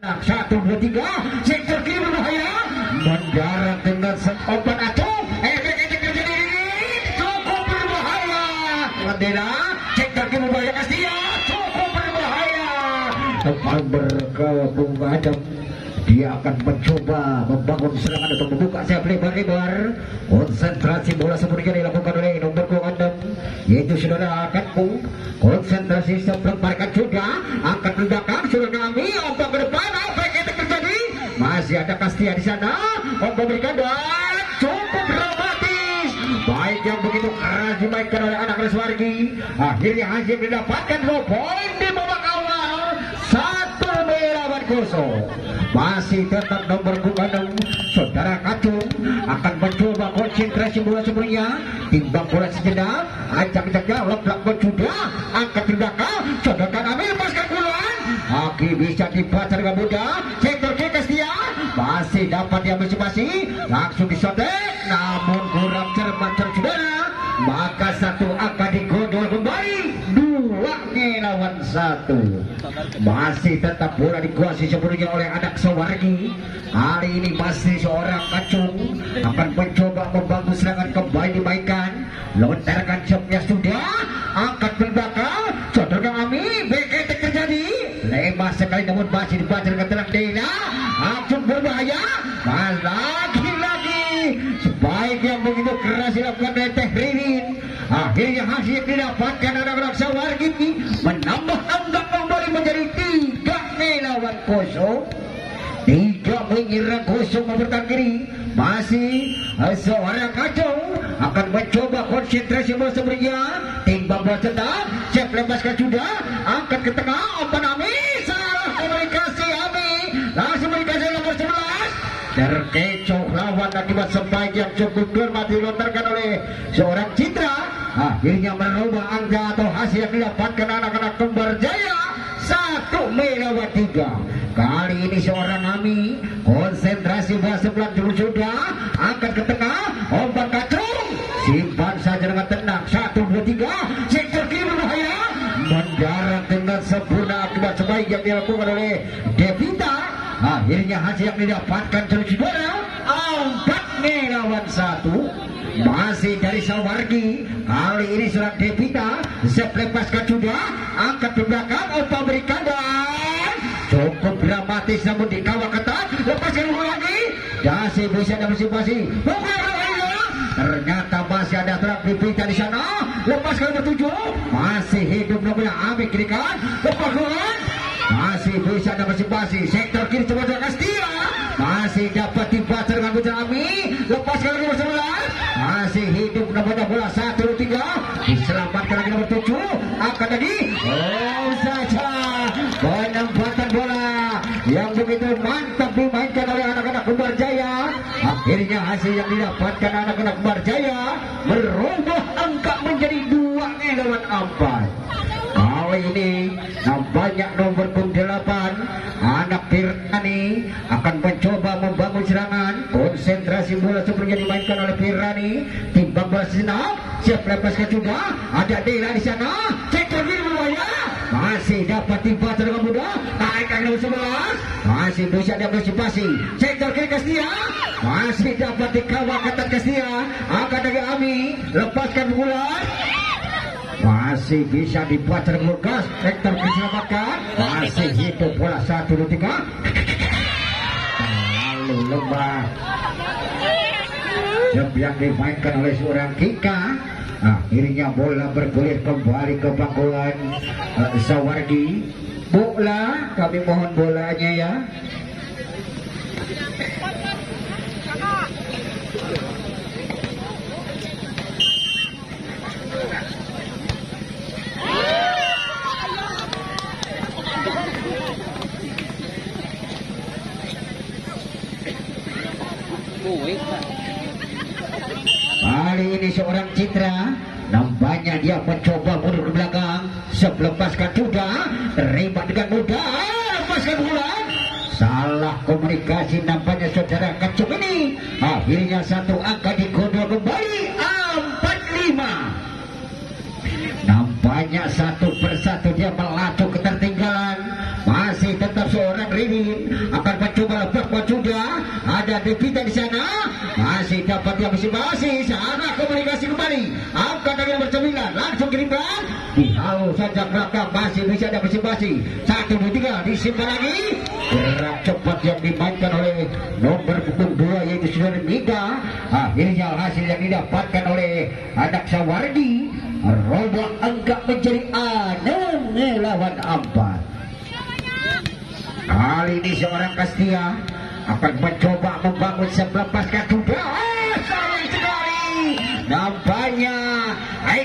1, 2, 3 sektor kiri berbahaya mendarat dengan obat atom efek terjadi cukup berbahaya Mandela sektor kiri berbahaya Kastia cukup berbahaya tepat bergabung Adam dia akan mencoba membangun serangan atau membuka sayap lebar-lebar. Konsentrasi bola sepenuhnya dilakukan oleh nomor 6 yaitu saudara Akatku. Konsentrasi seperempat juga angkat ke belakang saudara kami ombak ke depan apa yang terjadi masih ada Kastia di sana ombak berikan dan cukup dramatis baik yang begitu keras dimainkan oleh anak Reswargi akhirnya hasil mendapatkan 2 poin di babak awal 1 melawan 0. Masih tetap nomor 6 saudara Kacung akan mencoba konsentrasi bola sebelumnya timbang bola sejenak ajak-ajak leplak sudah angkat ke belakang saudara kami lepaskan bulan Aki bisa dibaca dengan mudah sektor kiri Kastia masih dapat diambil masing-masing langsung disotek namun kurang cermat saudara maka 1 akan digondol kembali 2 lawan 1 masih tetap bola dikuasai sepenuhnya oleh anak Sawargi. Kali ini masih seorang Kacung akan mencoba membangun serangan kembali dimainkan lontarkan jumnya sudah angkat ke belakang saudara kami BKT terjadi lemah sekali namun masih dibaca dengan tenang Dena langsung berbahaya lagi-lagi sebaiknya begitu keras dilakukan oleh Teh Ririn akhirnya hasil didapatkan anak-anak Sawargi menambah angka kembali menjadi 3 lawan 0 tidak mengira kosong bertahan kiri masih seorang Kacung akan mencoba konsentrasi bola sebelumnya timbang bola cetak siap lepaskan sudah angkat ke tengah umpan Ami salah komunikasi Ami langsung komunikasi nomor 11 terkecoh lawan akibat sebaik yang cukup hormat dilontarkan oleh seorang Citra akhirnya merubah angka atau hasil yang didapatkan anak-anak Kembar Jaya 1 melawan 3. Kali ini seorang Ami konsentrasi bola sebelah dulu sudah angkat ke tengah ombak Kacung simpan saja dengan tenang 1, 2, 3 sektor kiri berbahaya mendarat dengan sempurna akibat sebaik yang dilakukan oleh Devita akhirnya hasil yang didapatkan saudara 4 lawan 1 masih dari Sawargi kali ini seorang Devita siap lepaskan sudah angkat ke belakang ombak berikan dan cukup dramatis namun dikawal ketat lepaskan lagi masih bisa ada masing-masing ternyata masih ada truk Devita di sana lepaskan nomor 7 masih hidup nomornya Ami kiri kan lepaskan masih bisa ada masing-masing sektor kiri coba Kastia masih dapat dibaca dengan mudah Ami lepaskan nomor 11 masih hidup nomornya bola 1, 2, 3 diselamatkan lagi nomor 7 akan tadi saja penempatan bola yang begitu mantap dimainkan oleh anak-anak Kembar Jaya akhirnya hasil yang didapatkan anak-anak Kembar Jaya merubah angka menjadi 2 lawan 4 kali ini nampaknya nomor 8 anak Pirani akan mencoba membangun serangan konsentrasi bola sepertinya dimainkan oleh Pirani timbang bola senang siap lepaskan juga ada Dela di sana sektor kiri berbahaya masih dapat dibaca dengan mudah tarik nomor 11 masih bisa diantisipasi sektor kiri Kastia masih dapat dikawal ketat Kastia akan dari Ami lepaskan bola masih bisa dibaca dengan gas sektor kiri diselamatkan masih hidup bola 1, 2, 3 lalu lembah yang dimainkan oleh seorang Kika akhirnya bola bergulir kembali ke pangkulan Sawargi bola kami mohon bolanya ya kali ini seorang Citra nampaknya dia mencoba mundur ke belakang selepaskan sudah terima dengan mudah lepaskan bola salah komunikasi nampaknya saudara Kacung ini akhirnya 1 angka digondol kembali 4-5 nampaknya 1 persatu dia melaju ketertinggalan masih tetap seorang Ririn coba lepas juga. Ada Devita di sana. Masih dapat dia masing-masing. Sana komunikasi kembali. Angkat dari nomor 9. Langsung kirimkan. Dihalau saja belakang. Masih bisa ada masing-masing. 1, 2, 3. Disimpan lagi. Gerak cepat yang dimainkan oleh nomor punggung 2 yaitu Saudara Mega. Akhirnya hasil yang didapatkan oleh anak Sawardi. Robot enggak menjadi 6 lawan 4. Kali ini seorang Kastia akan mencoba membangun sebelah pasca kuda. Sayang sekali. Nampaknya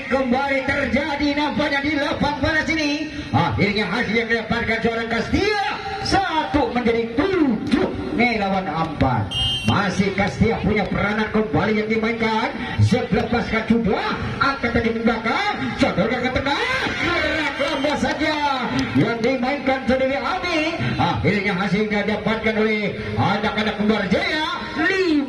kembali terjadi nampaknya di lapang barat sini. Akhirnya hasil yang didapatkan seorang Kastia 1 menjadi 7 lawan 4. Masih Kastia punya peranan kembali yang dimainkan. Sebelah pasca kuda akan tadi ke belakang. Sodorkan ke tengah. Gerak lambas saja yang dimainkan sendiri Ami. Akhirnya hasilnya dapatkan oleh anak-anak Kembar Jaya 5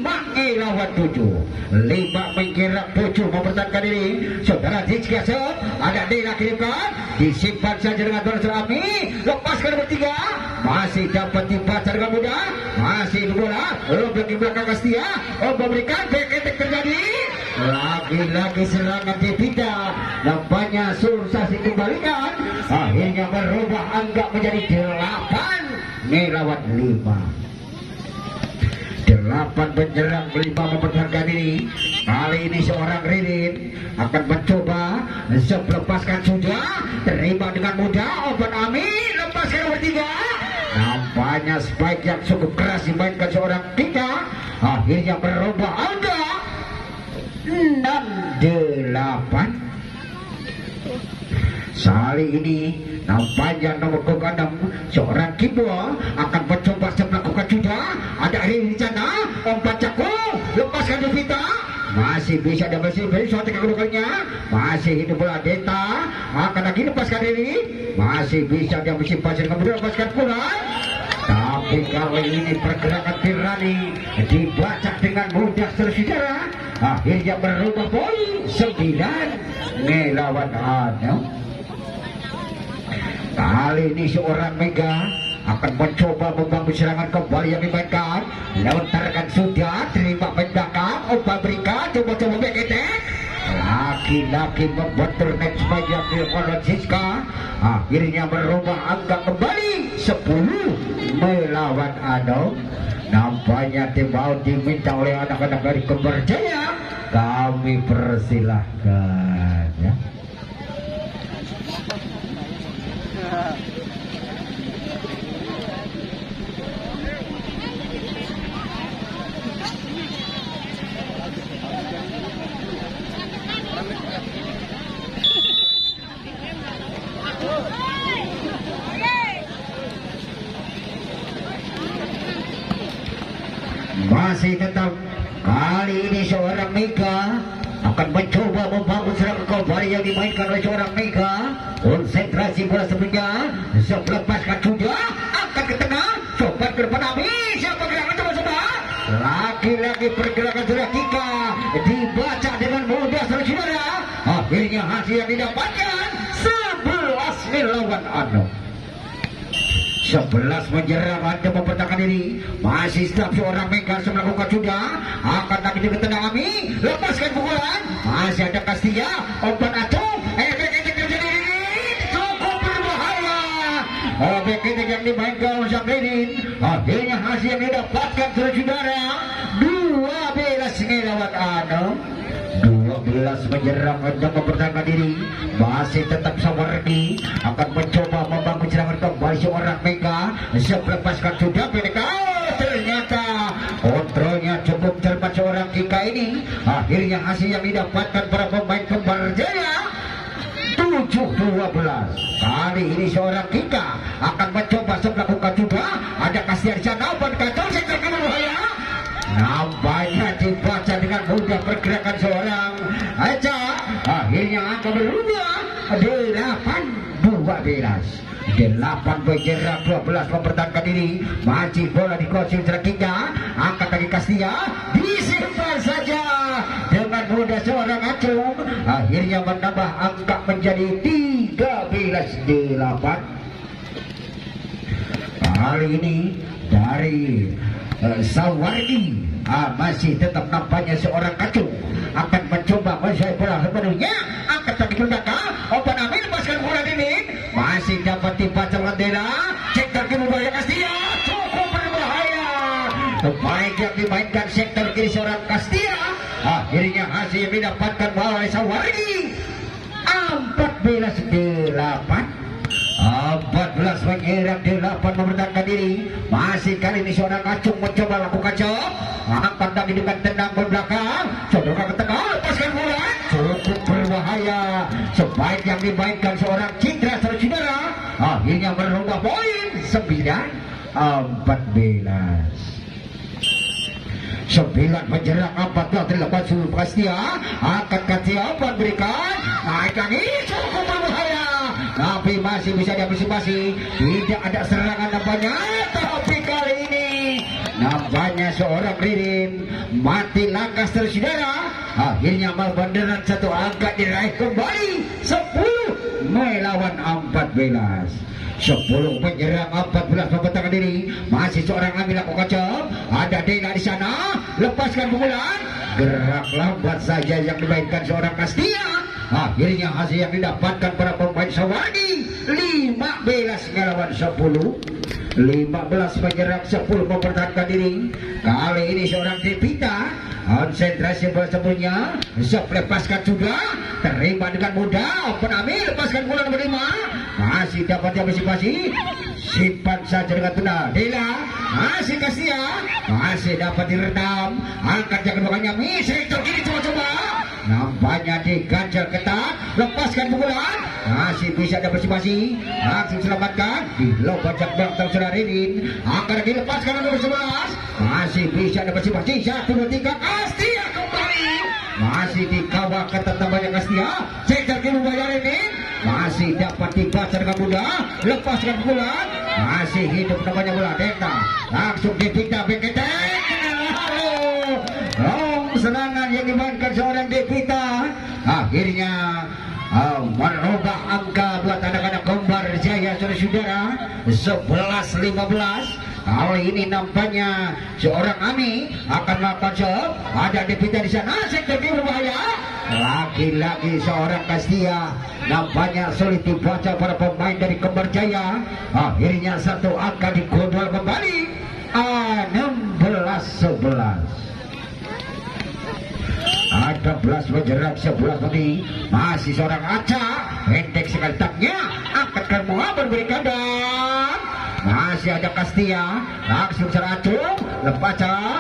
lawan 7. 5 menggerak 7 mempertahankan diri. Saudara Rizky Asep ada Dela kirimkan. Disimpan saja dengan Donald Ami. Lepaskan nomor 3. Masih dapat dibaca dengan mudah. Masih bola. Lobek di belakang Kastia. Memberikan back attack terjadi. Lagi-lagi serangan Devita. Nampaknya susah dikembalikan. Akhirnya berubah angka menjadi 8 lawan 5. 8 menyerang 5 mempertahankan diri. Kali ini seorang Ririn akan mencoba melepaskan sudah. Terima dengan mudah. Open Ami. Lepaskan nomor 3. Nampaknya spike yang cukup keras dimainkan seorang Tika. Akhirnya berubah angka 6-8. Kali ini nampaknya nomor 6 seorang Kibo akan mencoba melakukan juga. Ada Rini di sana. Umpan Caku. Lepaskan Devita. Masih bisa dia bersih suatu kedudukannya. Masih hidup bola Deta. Akan lagi lepaskan diri. Masih bisa dia bersih pasir kemudian lepaskan pula. Tapi kali ini pergerakan Tirani dibaca dengan mudah saudara. Akhirnya berubah poin 9 lawan 6. Kali ini seorang Mega akan mencoba membangun serangan kembali yang dimainkan. Lontarkan sudah, terima belakang. Opa berikan, coba-coba back attack. Laki-laki membentur next back yang dilakukan Siska. Akhirnya berubah angka kembali 10 melawan 6. Nampaknya tim out diminta oleh anak-anak dari Kembar Jaya. Kami persilahkan ya. Masih tetap kali ini seorang Mega akan mencoba membangun serangan kembali yang dimainkan oleh seorang Mega. Konsentrasi bola sebelumnya. Selepaskan sudah akan ke tengah. Coba ke depan Ami. Siapa gerakan coba-coba. Lagi-lagi pergerakan sudah Kika dibaca dengan mudah saudara. Akhirnya hasil yang didapatkan 11 lawan 6. 11 menyerang Anda mempertahankan diri. Masih setiap seorang Mega melakukan sudah. Akan lagi ke tengah Ami. Lepaskan pukulan. Masih ada Kastia. Open Atung. Back attack terjadi. Cukup berbahaya. Back attack yang dimainkan oleh Syamridin. Akhirnya hasil yang didapatkan saudara. 12 lawan 6. 12 menyerang untuk mempertahankan diri. Masih tetap Sawardi akan mencoba membangun serangan kembali seorang Mega. Selepaskan sudah PDK. Ternyata kontrolnya cukup cermat seorang Kika ini. Akhirnya hasil yang didapatkan para pemain Kembar Jaya 7-12. Kali ini seorang Kika akan mencoba melakukan juga. Ada Kasih di sana. Open kacau sektor kiri bahaya. Nampaknya dibaca dengan mudah pergerakan seorang Aca. Akhirnya angka berubah 8-12. 8 bergerak 12 mempertahankan diri. Masih bola di kursi terakhirnya. Angkat lagi Kastia. Disimpan saja dengan mudah seorang Acung. Akhirnya menambah angka menjadi 13-8. Kali ini dari Sawardi. Masih tetap nampaknya seorang kacung akan mencoba menjadi bola sepenuhnya, akan tak digunakan. Open Amin lepaskan bola ini, masih dapat dibaca Mandela. Sektor kiri Buaya Kastia cukup berbahaya. Baik yang dimainkan sektor kiri seorang Kastia. Akhirnya hasil yang didapatkan oleh Sawardi 14-8. 14 menyerang 8 mempertahankan diri. Masih kali ini seorang kacung mencoba lakukan job. Angkat lagi dengan tendang ke belakang. Saudara ke tengah, lepaskan bola. Cukup berbahaya. Sebaik yang dimainkan seorang Citra saudara. Akhirnya merubah poin 9-14. 9 menyerang 14 dilakukan Sulu Kastia. Angkat Kastia berikan. Naik lagi, cukup berbahaya. Tapi masih bisa diantisipasi. Tidak ada serangan nampaknya. Tapi kali ini nampaknya seorang Ririn mati langkah saudara. Akhirnya banderan satu angka diraih kembali 10 melawan 14. 10 menyerang 14 mempertahankan diri. Masih seorang ambil lakukan job. Ada Dela di sana. Lepaskan pukulan. Gerak lambat saja yang dimainkan seorang Kastia. Akhirnya hasil yang didapatkan para pemain Sawardi 15 melawan 10. 15 menyerang 10 mempertahankan diri. Kali ini seorang Devita konsentrasi bola sebelumnya. Lepaskan juga. Terima dengan mudah. Open Amil lepaskan bola nomor 5. Masih dapat diantisipasi. Simpan saja dengan benar. Dela masih Kastia. Masih dapat diredam. Angkat jangan belakangnya. Sektor kiri coba-coba. Nampaknya diganjal ketat. Lepaskan pukulan. Masih bisa diantisipasi. Langsung selamatkan. Di lubang jambang saudara Ririn. Akan dilepaskan nomor 11. Masih bisa diantisipasi. 1, 2, 3. Kastia kembali. Masih dikawal ketat nampaknya Kastia. Sektor kiri Buaya Ririn. Masih dapat dibaca dengan mudah. Lepaskan pukulan. Masih hidup namanya bola Delta. Langsung dipindah Beketek. Serangan yang dimainkan seorang Devita akhirnya merubah angka buat anak-anak Kembar Jaya saudara-saudara 11-15. Kali ini nampaknya seorang Ami akan melakukan job. Ada Devita di sana. Sektor kiri berbahaya. Lagi-lagi seorang Kastia. Nampaknya sulit dibaca para pemain dari Kembar Jaya. Akhirnya satu angka digondol kembali 16-11. 16 menyerang 11 tadi. Masih seorang Aca. Pendek sekali taknya. Angkatkan bola berberikan dan masih ada Kastia. Langsung seracung. Lepas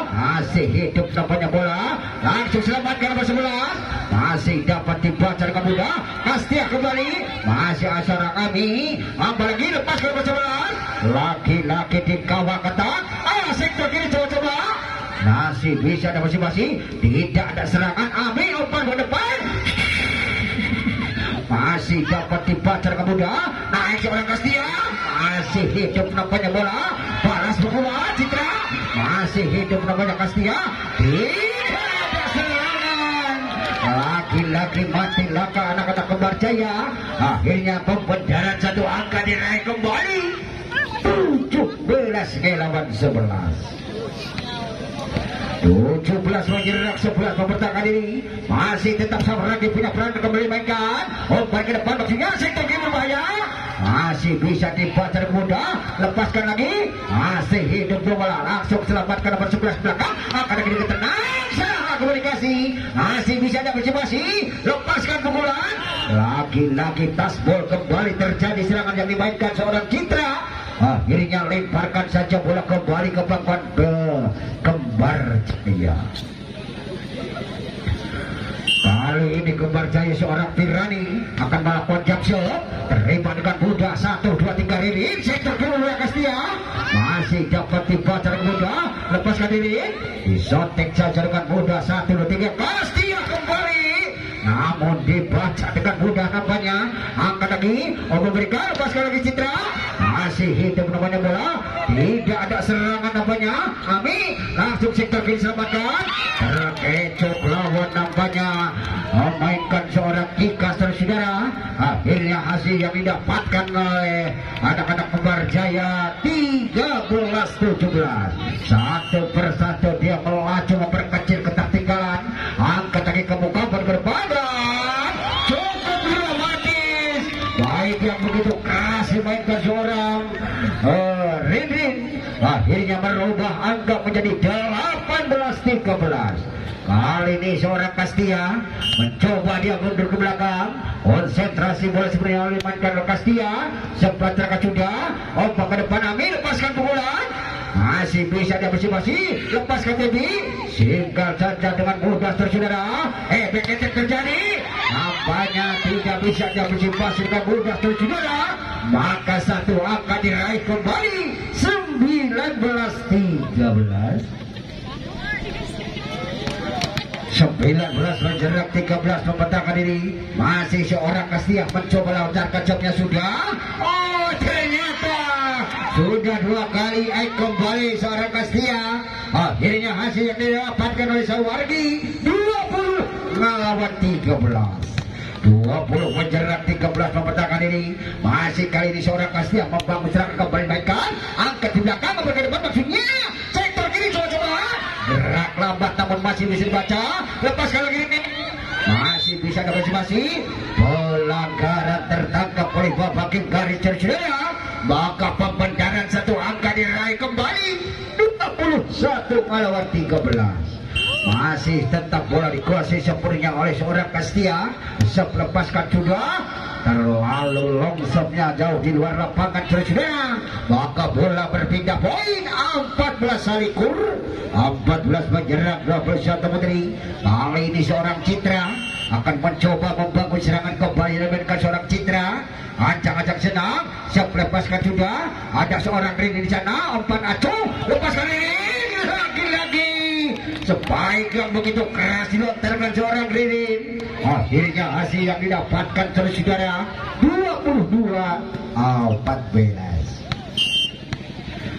masih hidup nampaknya bola. Langsung selamatkan nomor 11. Masih dapat dibaca dengan mudah. Kastia kembali. Masih seorang Ami. Apalagi lepas ke nomor 11. Laki-laki dikawal ketat. Sektor kiri coba-coba. Masih bisa ada masing-masing. Tidak ada serangan. Ami umpan ke depan. Masih dapat dibaca dengan mudah. Naik seorang Kastia. Masih hidup nampaknya bola. Balas pukulan Citra. Masih hidup nampaknya Kastia. Tidak ada serangan. Lagi-lagi mati laka anak-anak Kembar Jaya. Akhirnya pembedaran satu angka diraih kembali 17 melawan 11. 17 menyerang 11 mempertahankan diri. Masih tetap sama lagi punya peran kembali mainkan. Umpan ke depan maksudnya sektor kiri berbahaya. Masih bisa dibaca dengan mudah. Lepaskan lagi. Masih hidup bola. Langsung selamatkan nomor 11 belakang. Akan lagi tenang. Salah komunikasi. Masih bisa diantisipasi. Lepaskan pukulan. Lagi-lagi tasbol kembali terjadi serangan yang dimainkan seorang Citra. Akhirnya lemparkan saja bola kembali ke belakang Kembar Jaya. Kali ini Kembar Jaya seorang tirani akan melakukan jabso. Terima dengan mudah 1, 2, 3 Ririn. Sektor kiri Kastia. Masih dapat dibaca dengan mudah. Lepaskan diri. Disotek saja dengan mudah 1, 2, 3 Kastia kembali. Namun dibaca dengan mudah nampaknya. Angkat lagi. Memberikan lepaskan lagi Citra. Masih hidup namanya bola. Tidak ada serangan nampaknya. Ami langsung sektor kiri selamatkan. Terkecoh lawan nampaknya. Memainkan seorang Kika saudara. Akhirnya hasil yang didapatkan oleh anak-anak Kembar Jaya 13-17. Satu persatu dia melaju memperkecil ketertinggalan. Angkat kaki ke muka berbadan. Cukup dramatis. Baik yang begitu keras dimainkan seorang Rin. Akhirnya merubah angka menjadi 18-13. Kali ini seorang Kastia mencoba dia mundur ke belakang. Konsentrasi bola sebenarnya dimainkan oleh Kastia. Sempat terangkat sudah. Ombak ke depan Amin, lepaskan pukulan. Masih bisa dia bersih-bersih. Lepaskan Debi. Singgal saja dengan mudah saudara. Beketek terjadi. Nampaknya tidak bisa dia bersih-bersih dengan mudah saudara. Maka satu angka diraih kembali 19-13. 19 menjerak 13 membentangkan diri. Masih seorang Kastia mencoba lontarkan jobnya sudah. Oh ternyata sudah 2 kali kembali seorang Kastia. Akhirnya hasil yang didapatkan oleh Sawargi 20 melawan 13. 20 menjerak 13 membentangkan diri. Masih kali ini seorang Kastia membangun serangan kembali mainkan. Angkat di belakang ke depan maksudnya. Sektor kiri coba-coba. Gerak lambat namun masih bisa dibaca. Lepaskan lagi ini. Masih bisa masih. Pelanggaran tertangkap oleh babak garis cedera. Maka pembendaran satu angka diraih kembali 21 melawan 13. Masih tetap bola dikuasai sempurna oleh seorang Kastia. Lepaskan sudah. Terlalu longsomnya jauh di luar lapangan saudara. Maka bola berpindah poin 14 salikur 14 menyerang 21 putri. Kali ini seorang Citra akan mencoba membangun serangan kembali dengan seorang Citra. Ancang-ancang senang. Siap lepaskan sudah. Ada seorang Rini di sana. 4 acuh. Lepaskan Rini. Lagi-lagi. Sebaik yang begitu keras dilontarkan seorang Rini. Akhirnya hasil yang didapatkan saudara 22-14.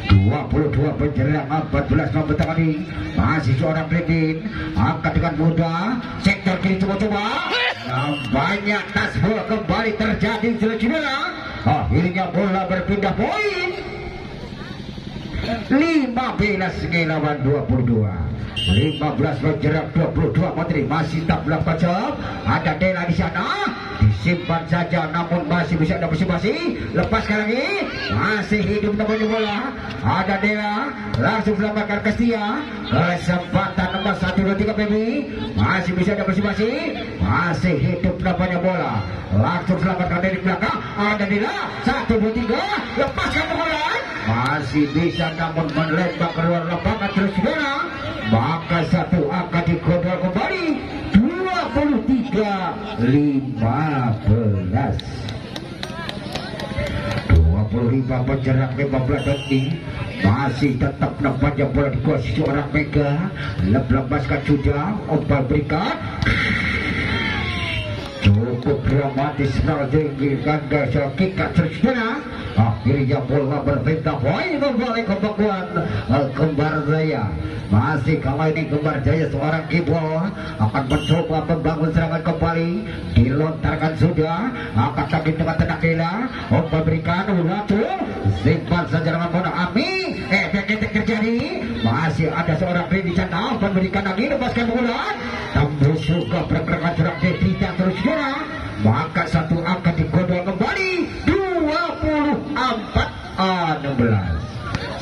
22 penjelang 14 membentang ini. Masih seorang Rini. Angkat dengan mudah. Sektor kiri coba-coba. Banyak tas bola kembali terjadi saudara. Akhirnya bola berpindah poin 15 lawan 22. 15 menjerak 22 Matri. Masih tak melakukan jawab. Ada Dela di sana. Disimpan saja namun masih bisa ada bersih-bersih. Lepaskan lagi. Masih hidup namanya bola. Ada Dela. Langsung selamatkan Kastia. Kesempatan nomor 1, 2, 3 PB. Masih bisa ada bersih-bersih. Masih hidup namanya bola. Langsung selamatkan dari belakang. Ada Dela. 1, 2, 3. Lepaskan bola. Masih bisa namun melembak keluar lapangan terus saudara. Maka satu angka digodol kembali 23-15. 25 penjerak 15 detik. Masih tetap nampaknya bola dikuasai seorang Mega. Lepaskan sudah. Ombak berikan. Cukup dramatis tinggi ganda sekitar saudara. Akhirnya bola berpindah poin kembali ke bekuan Kembar Jaya. Masih kali ini Kembar Jaya seorang kibol akan mencoba membangun serangan kembali. Dilontarkan sudah. Akan sakit dengan tenang Dela. Memberikan Ulatu. Simpan saja dengan bola Ami. Beketek terjadi. Masih ada seorang Rin di sana. Memberikan lagi. Lepaskan bola. Tembus juga pergerakan serang Devita terus saudara. Maka satu angka digodol kembali 24-16.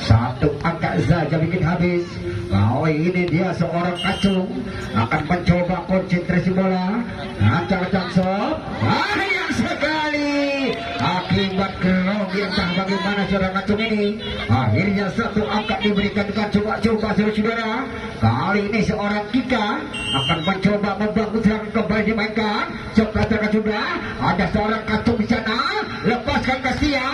Satu angka saja bikin habis. Kali ini dia seorang kacung akan mencoba konsentrasi bola. Ancang-ancang sob. Sayang sekali. Akibat grogi entah bagaimana seorang kacung ini. Akhirnya satu angka diberikan dengan coba-coba saudara. Kali ini seorang Kika akan mencoba membangun serangan kembali dimainkan. Sebelah terkacung sudah. Ada seorang kacung di sana. Lepaskan Kastia.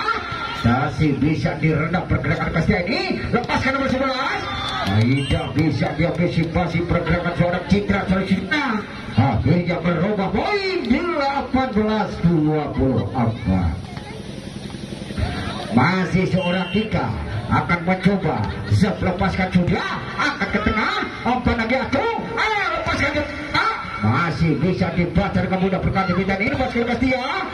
Masih bisa diredam pergerakan Kastia ini. Lepaskan nomor 11. Tidak bisa diantisipasi pergerakan seorang Citra Solusinya. Akhirnya berubah poin 18-24. Masih seorang Kika akan mencoba. Lepaskan sudah. Akan ke tengah. Umpan lagi atuh. Lepaskan ke tengah. Masih masih bisa dibaca dengan mudah berkat demikian ini bosku Kastia.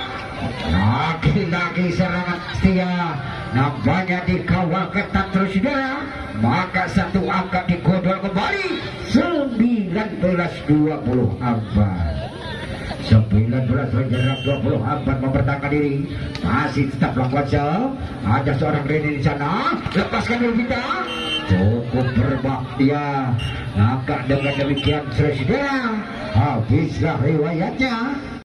Lagi-lagi serangan Setia nampaknya dikawal ketat terus saudara, maka satu angka digodol kembali 19-20 Ambar. 19 berjarak 20 Ambar mempertahankan diri, masih tetap lakukan show. Ada seorang Rene di sana, lepaskan dulu kita, cukup berbahaya. Maka dengan demikian saudara, habislah riwayatnya.